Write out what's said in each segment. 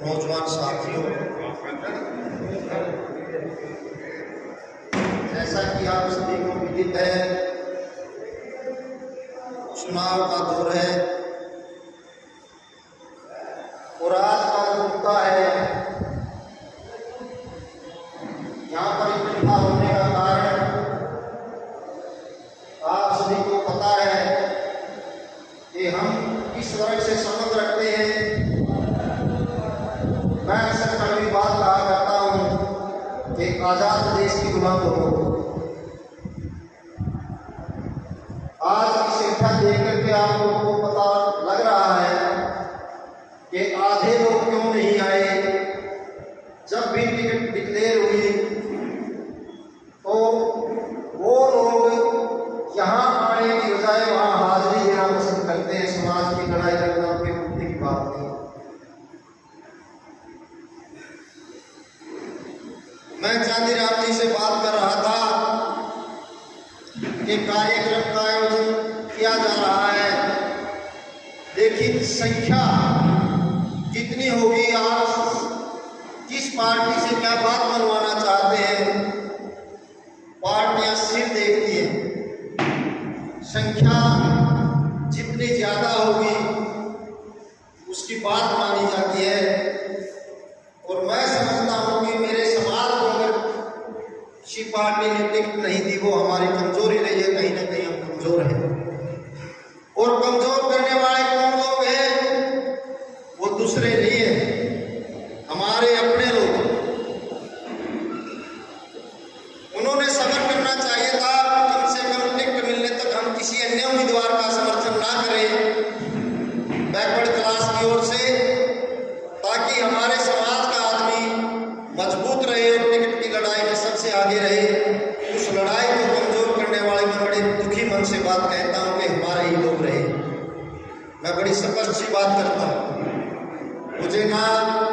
नौजवान साथियों, जैसा कि आप सभी को विदित है, चुनाव का दौर है और आज का जो मुद्दा है यहाँ पर इकट्ठा होने का कारण आप सभी को पता है कि हम किस वर्ग से संबंध रखते हैं। मैं अक्सर कभी बात कहा करता हूँ कि आजाद देश की उमंग हो। आज की संख्या देख करके आप लोगों को पता लग रहा है कि आधे लोग क्यों नहीं आए। जब भी टिकट डिक्लेयर हुई तो वो लोग यहाँ आने की बजाय वहाँ हाजिरी देना पसंद करते हैं। समाज की लड़ाई लड़ना उनके मुद्दे की बात नहीं। मैं चांदी राम जी से बात कर रहा था कि कार्यक्रम का आयोजन किया जा रहा है, लेकिन संख्या कितनी होगी, आप किस पार्टी से क्या बात मनवाना चाहते हैं। पार्टियां सिर देखती हैं, संख्या जितनी ज्यादा होगी उसकी बात मानी जाती है। और मैं समझता हूं कि मेरे समाज को अगर किसी पार्टी ने टिकट नहीं दी वो हमारी कमजोरी रही है। कहीं ना कहीं हम कमजोर हैं और कमजोर करने वाले कौन लोग हैं, वो दूसरे नहीं है, हमारे अपने लोग। उन्होंने सब्र करना चाहिए था, कम से कम टिकट मिलने तक हम किसी अन्य उम्मीदवार का समर्थन ना करें बैकवर्ड क्लास की ओर से, ताकि हमारे समाज का आदमी मजबूत रहे और टिकट की लड़ाई में सबसे आगे रहे। उस लड़ाई को कमजोर करने वाले मैं बड़े दुखी मन से बात कहता हूं कि हमारे ही लोग रहे। मैं बड़ी स्पष्ट सी बात करता हूं, मुझे ना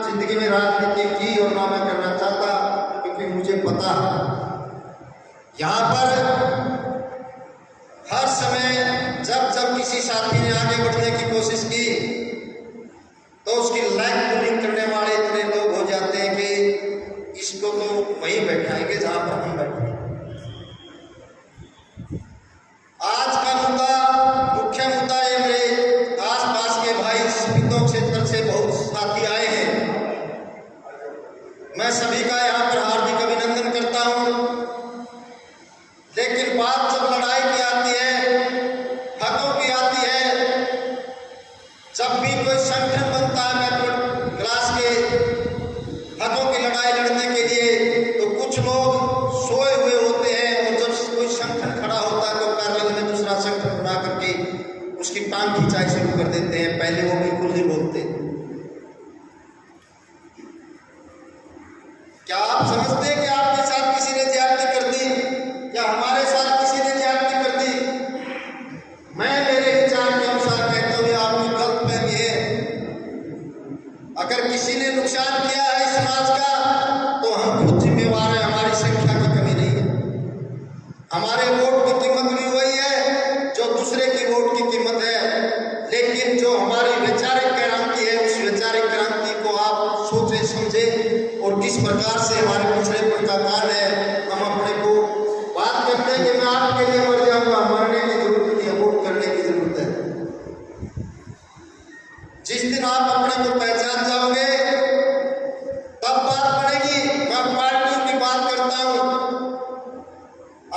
जिंदगी में राजनीति की और ना मैं करना चाहता, क्योंकि मुझे पता यहाँ पर हर समय जब जब किसी साथी ने आगे बढ़ने की कोशिश की तो उसकी लाइक पुलिंग करने वाले इतने लोग हो जाते हैं कि इसको तो वहीं बैठाएंगे जहां पर हम बैठे। आज का मुद्दा, मुख्य मुद्दा है, मेरे आसपास के भाई जिस क्षेत्र से बहुत साथी आए हैं, मैं सभी का यहाँ पर हार्दिक अभिनंदन करता हूँ। लेकिन बात जब लड़ाई की आती है, हकों की आती है, जब भी कोई संगठन बनता है बैकवर्ड क्लास के हकों की लड़ाई लड़ने के लिए, तो कुछ लोग सोए हुए होते हैं और जब कोई संगठन खड़ा होता है तो पैरेलल में दूसरा संगठन बना करके उसकी टांग खिंचाई शुरू कर देते हैं। पहले वो बिल्कुल नहीं बोलते। क्या आप समझते हैं कि आपके साथ किसी ने ज्यादती कर दी या हमारे साथ किसी ने ज्यादती कर दी? मैं मेरे विचार के अनुसार कहता हूँ आपकी गलतफहमी है। अगर किसी ने नुकसान किया है समाज का तो हम खुद जिम्मेवार हैं। हमारी संख्या की कमी नहीं है, हमारे वोट की कीमत भी वही है जो दूसरे की वोट की कीमत है। लेकिन जो हमारी वैचारिक क्रांति है, उस वैचारिक क्रांति को आप सोचे समझे और किस प्रकार से हमारे पिछड़ेपन का कारण है। हम अपने को बात करते हैं कि मैं आपके लिए मर जाऊंगा, मरने की जरूरत नहीं है, वोट करने की जरूरत है। जिस दिन आप अपने को पहचान जाओगे तब बात बढ़ेगी। मैं पार्टियों की बात करता हूं।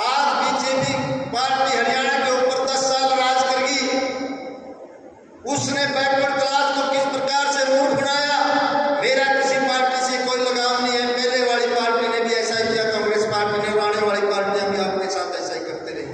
आज बीजेपी पार्टी हरियाणा के ऊपर 10 साल राज करेगी। उसने बैकवर्ड क्लास को किस प्रकार से मूर्ख बनाया, मेरा किसी पार्टी से कोई लगाव नहीं है। पहले वाली पार्टी ने भी ऐसा ही किया, कांग्रेस पार्टी ने, आने वाली पार्टियां भी आपके साथ ऐसा ही करते रही।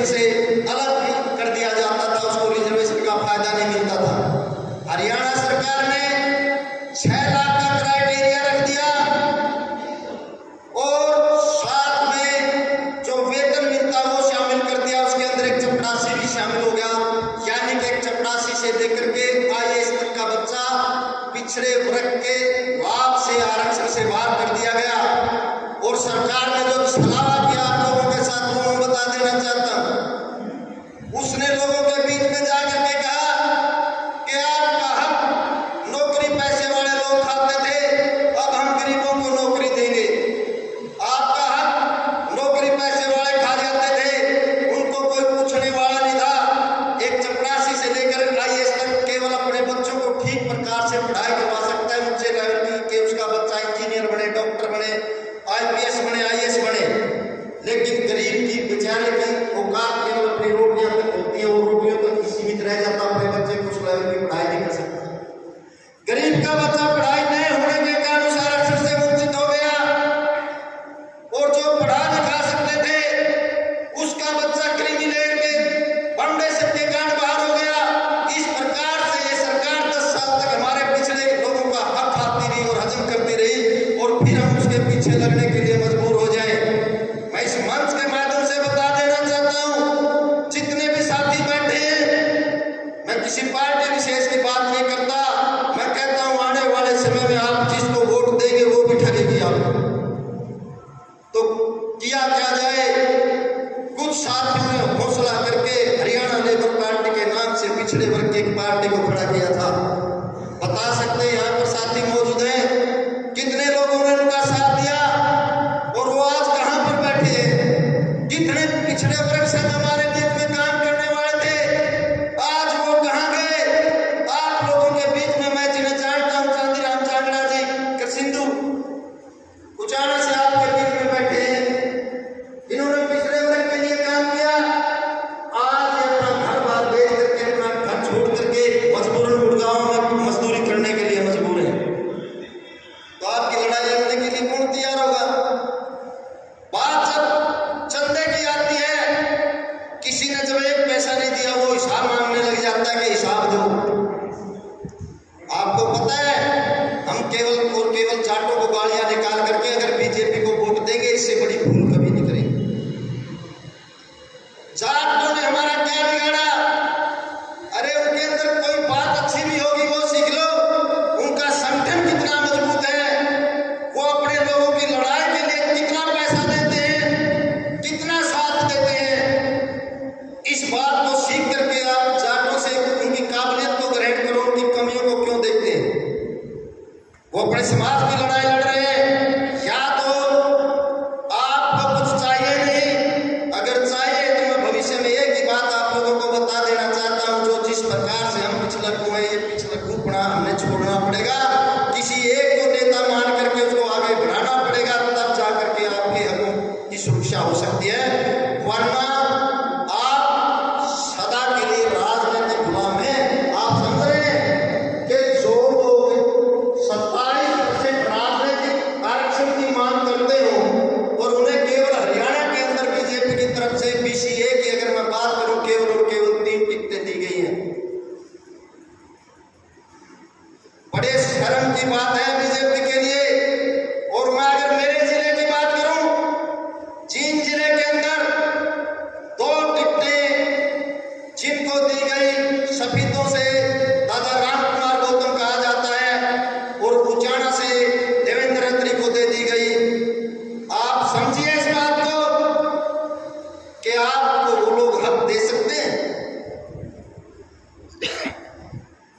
रिजर्वेशन से अलग कर दिया जाता था, उसको रिजर्वेशन का फायदा नहीं मिलता था। हरियाणा सरकार ने 6 लाख का क्राइटेरिया रख दिया और साथ में जो वेतन मिलता वो शामिल कर दिया, उसके अंदर एक चपरासी भी शामिल हो गया। यानी कि एक चपरासी से लेकर के IAS तक का बच्चा पिछड़े वर्ग के लाभ से, आरक्षण से बाहर कर दिया गया। और सरकार ने जो छलावा किया आप लोगों के साथ वो मैं बता देना चाहता हूं। उसने लोगों के बीच में जाकर के कहा कि आपका हक नौकरी पैसे वाले लोग खाते थे, अब हम गरीबों को नौकरी देंगे। आपका हक नौकरी पैसे वाले खा जाते थे, उनको कोई पूछने वाला नहीं था। एक चपरासी से लेकर IAS तक केवल अपने बच्चों को ठीक प्रकार से पढ़ाई करवा सकता है, ऊंचे लेवल की, कि उसका बच्चा इंजीनियर बने, डॉक्टर बने, IPS बने, IAS बने। लेकिन गरीब की बेचारे की औकात केवल अपनी रोटियां तक होती है, वो रोटियों तक सीमित रह जाता, अपने बच्चे को उस लेवल की पढ़ाई नहीं कर सकता। गरीब का बच्चा पढ़ाई नहीं होने के कारण उस आरक्षण से वंचित हो गया और जो पढ़ा लिखा सकते थे उसका बच्चा क्रिमिनल के बंडे से के कारण बाहर हो गया। इस प्रकार से ये सरकार 10 साल तक हमारे पिछड़े लोगों का हक खाती रही और हजम करती रही और फिर हम उसके पीछे लगने के लिए मजबूर हो जाए। मैं इस मंच के माध्यम से बता देना चाहता हूं, जितने भी साथी बैठे हैं, मैं किसी पार्टी विशेष की बात नहीं करता। मैं कहता हूं आने वाले समय में आप जिसको वोट देंगे वो भी ठगेगी आप। तो किया क्या जाए, कुछ साथियों ने हौसला करके हरियाणा लेबर पार्टी के नाम से पिछड़े वर्ग की एक पार्टी को खड़ा किया था। बता सकते हैं यहाँ पर साथी मौजूद हैं, कितने लोगों ने उनका साथ दिया और वो आज कहां पर बैठे हैं। कितने पिछड़े वर्ग से हमारे बीच में काम करने वाले थे, आज वो कहां गए। आप लोगों के बीच में मैं जिन्हें जानता हूं, चांदीराम चांगड़ा जी, सिंधु उचाना से आपके बीच में बैठे हैं, इन्होंने पिछड़े वर्ग के लिए काम किया। आज ये अपना घर बार बेच करके, अपना घर छोड़ करके मजबूरन गुड़गांव में मजदूरी करने के लिए मजबूर है। तो आपकी लड़ाई लड़ने के लिए कौन तैयार होगा। बात जब चंदे की आती है, किसी ने जब 1 पैसा नहीं दिया वो हिसाब मांगने लग जाता है कि हिसाब दो। आपको पता है हम केवल और केवल जाटों को गालियां निकाल करके अगर बीजेपी को वोट देंगे, इससे बड़ी भूल कभी नहीं करेंगे। जाटों ने हमारा क्या बिगाड़ा। अरे उनके अंदर कोई बात अच्छी भी होगी वो सीख लो, उनका संगठन कितना मजबूत है, वो अपने लोगों की लड़ाई के लिए कितना पैसा देते हैं, कितना साथ देते हैं। इस बात को सीख करके आप जाटों से उनकी काबिलियत को ग्रहण करो, उनकी कमियों को क्यों देखते हैं। वो अपने समाज की लड़ाई लड़ रहे हैं। या तो आपको कुछ चाहिए नहीं, अगर चाहिए तो मैं भविष्य में एक ही बात आप लोगों को बता देना चाहता हूं, जो जिस प्रकार से हम पिछलक हुए, ये पिछलक रूपना हमने छोड़ना पड़ेगा। किसी एक को नेता मान करके उसको आगे बढ़ाना पड़ेगा, तब जा करके आपके हकों की सुरक्षा हो सकती है। वरना आप सदा के लिए राजनीतिक गुलाम हैं। आप समझ रहे हैं कि जो लोग 27% राजनीतिक आरक्षण की मांग करते हो और उन्हें केवल हरियाणा के अंदर बीजेपी की तरफ से BCA की अगर मैं बात करूं, केवल और केवल 3 टिकटें दी गई हैं। बड़े शर्म की बात है बीजेपी के लिए। और मैं अगर मेरे जिले की बात करूं, जींद जिले के अंदर 2 टिकटें जिनको दी गई, सफीदों से दादा रामकुमार गौतम कहा जाता है और उचाना से देवेंद्र अत्री को दे दी गई। आप समझिए इस बात को कि आपको वो लोग हक दे सकते हैं।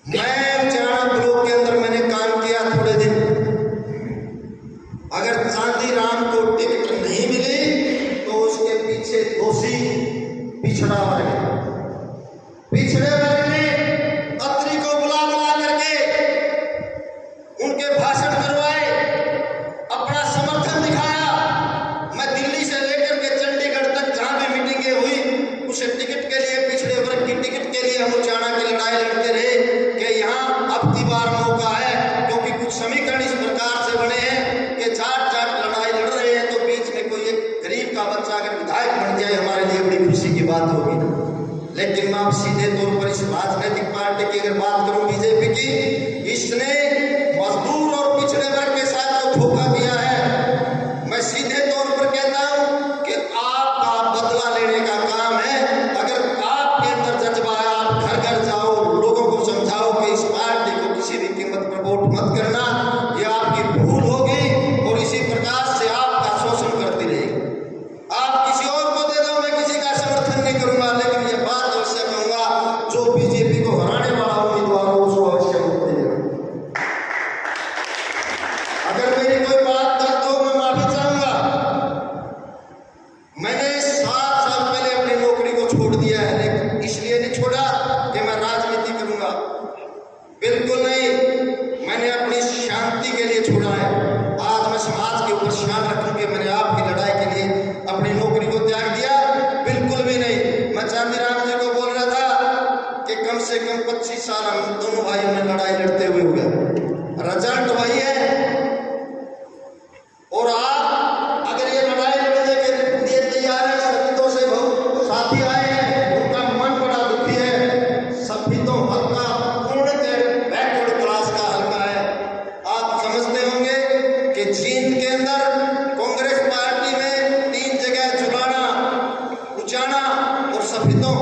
मैं उचाना ब्लॉक के अंदर मैंने काम किया थोड़े दिन। अगर चांदीराम को टिकट नहीं मिली तो उसके पीछे दोषी पिछड़ा वर्ग है। पिछड़े वर्ग ने अत्री को बुला करके उनके भाषण करवाए, अपना समर्थन दिखाया। मैं दिल्ली से लेकर के चंडीगढ़ तक जहां भी मीटिंगें हुई, उसे टिकट के लिए, पिछड़े वर्ग की टिकट के लिए हम उचाना की लड़ाई लड़ते रहे कि यहाँ अब की बार मौका है। क्योंकि कुछ समीकरण इस प्रकार से बने हैं कि जाट लड़ाई लड़ रहे हैं, तो बीच में कोई एक गरीब का बच्चा अगर विधायक बन जाए हमारे लिए बड़ी खुशी की बात होगी ना। लेकिन मैं आप सीधे तौर पर इस राजनीतिक पार्टी की अगर बात करूं बीजेपी की, इसने मजदूर और पिछड़े वर्ग के साथ जो धोखा किया है, मैं सीधे तौर पर कहता हूं कि आपका बदला लेने का काम है। अगर आपके अंदर जज्बा है, आप घर घर जाओ, लोगों को समझाओ कि इस पार्टी को किसी भी कीमत पर वोट मत करना, यह आपकी भूल होगी और इसी प्रकार से आपका शोषण करती रहेगी। आप किसी और को दे दो, मैं किसी का समर्थन नहीं करूंगा, लेकिन यह बात अवश्य कहूंगा, जो बीजेपी को हराने वाला उम्मीदवार हो उसको अवश्य वोट देगा। अगर मेरी कोई बात गलत हो, मैं माफी चाहूंगा। मैंने 7 साल पहले अपनी नौकरी को छोड़ दिया है, लेकिन इसलिए नहीं छोड़ा कि मैं राजनीति करूंगा, बिल्कुल नहीं। मैंने अपनी शांति के लिए छोड़ा है। आज मैं समाज के ऊपर शान रखूं कि मैंने आपकी लड़ाई के लिए अपनी नौकरी को त्याग दिया, बिल्कुल भी नहीं। मैं चांदीराम जी को बोल रहा था कि कम से कम 25 साल हम दोनों भाइयों ने लड़ाई लड़ते हुए हुआ, रिजल्ट वही है। और आप अगर ये लड़ाई लड़ने के लिए तैयार है, शहीदों से बहुत साथी आए हैं, उनका मन बड़ा दुखी है। शहीदों हल्का पूर्ण के बैकवर्ड क्लास का हल्का है। आप समझते होंगे कि चीन के अंदर कांग्रेस पार्टी में 3 जगह जुलाना, उचाना और शहीदों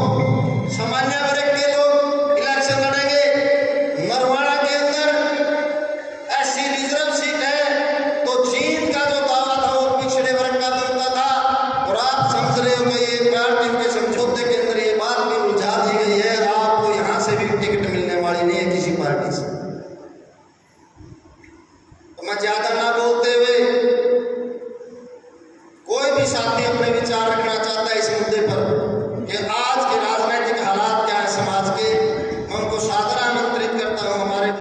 सामान्य वर्ग के लोग इलेक्शन लड़ेंगे। नरवाड़ा के अंदर ऐसी रिजर्व सीट है, तो चीन का जो दावा था वो पिछड़े वर्ग का बनता था। और आप समझ रहे हो कि ये पार्टी के समझौते के अंदर ये बात भी उलझा दी गई है, आपको यहाँ से भी टिकट मिलने वाली नहीं है।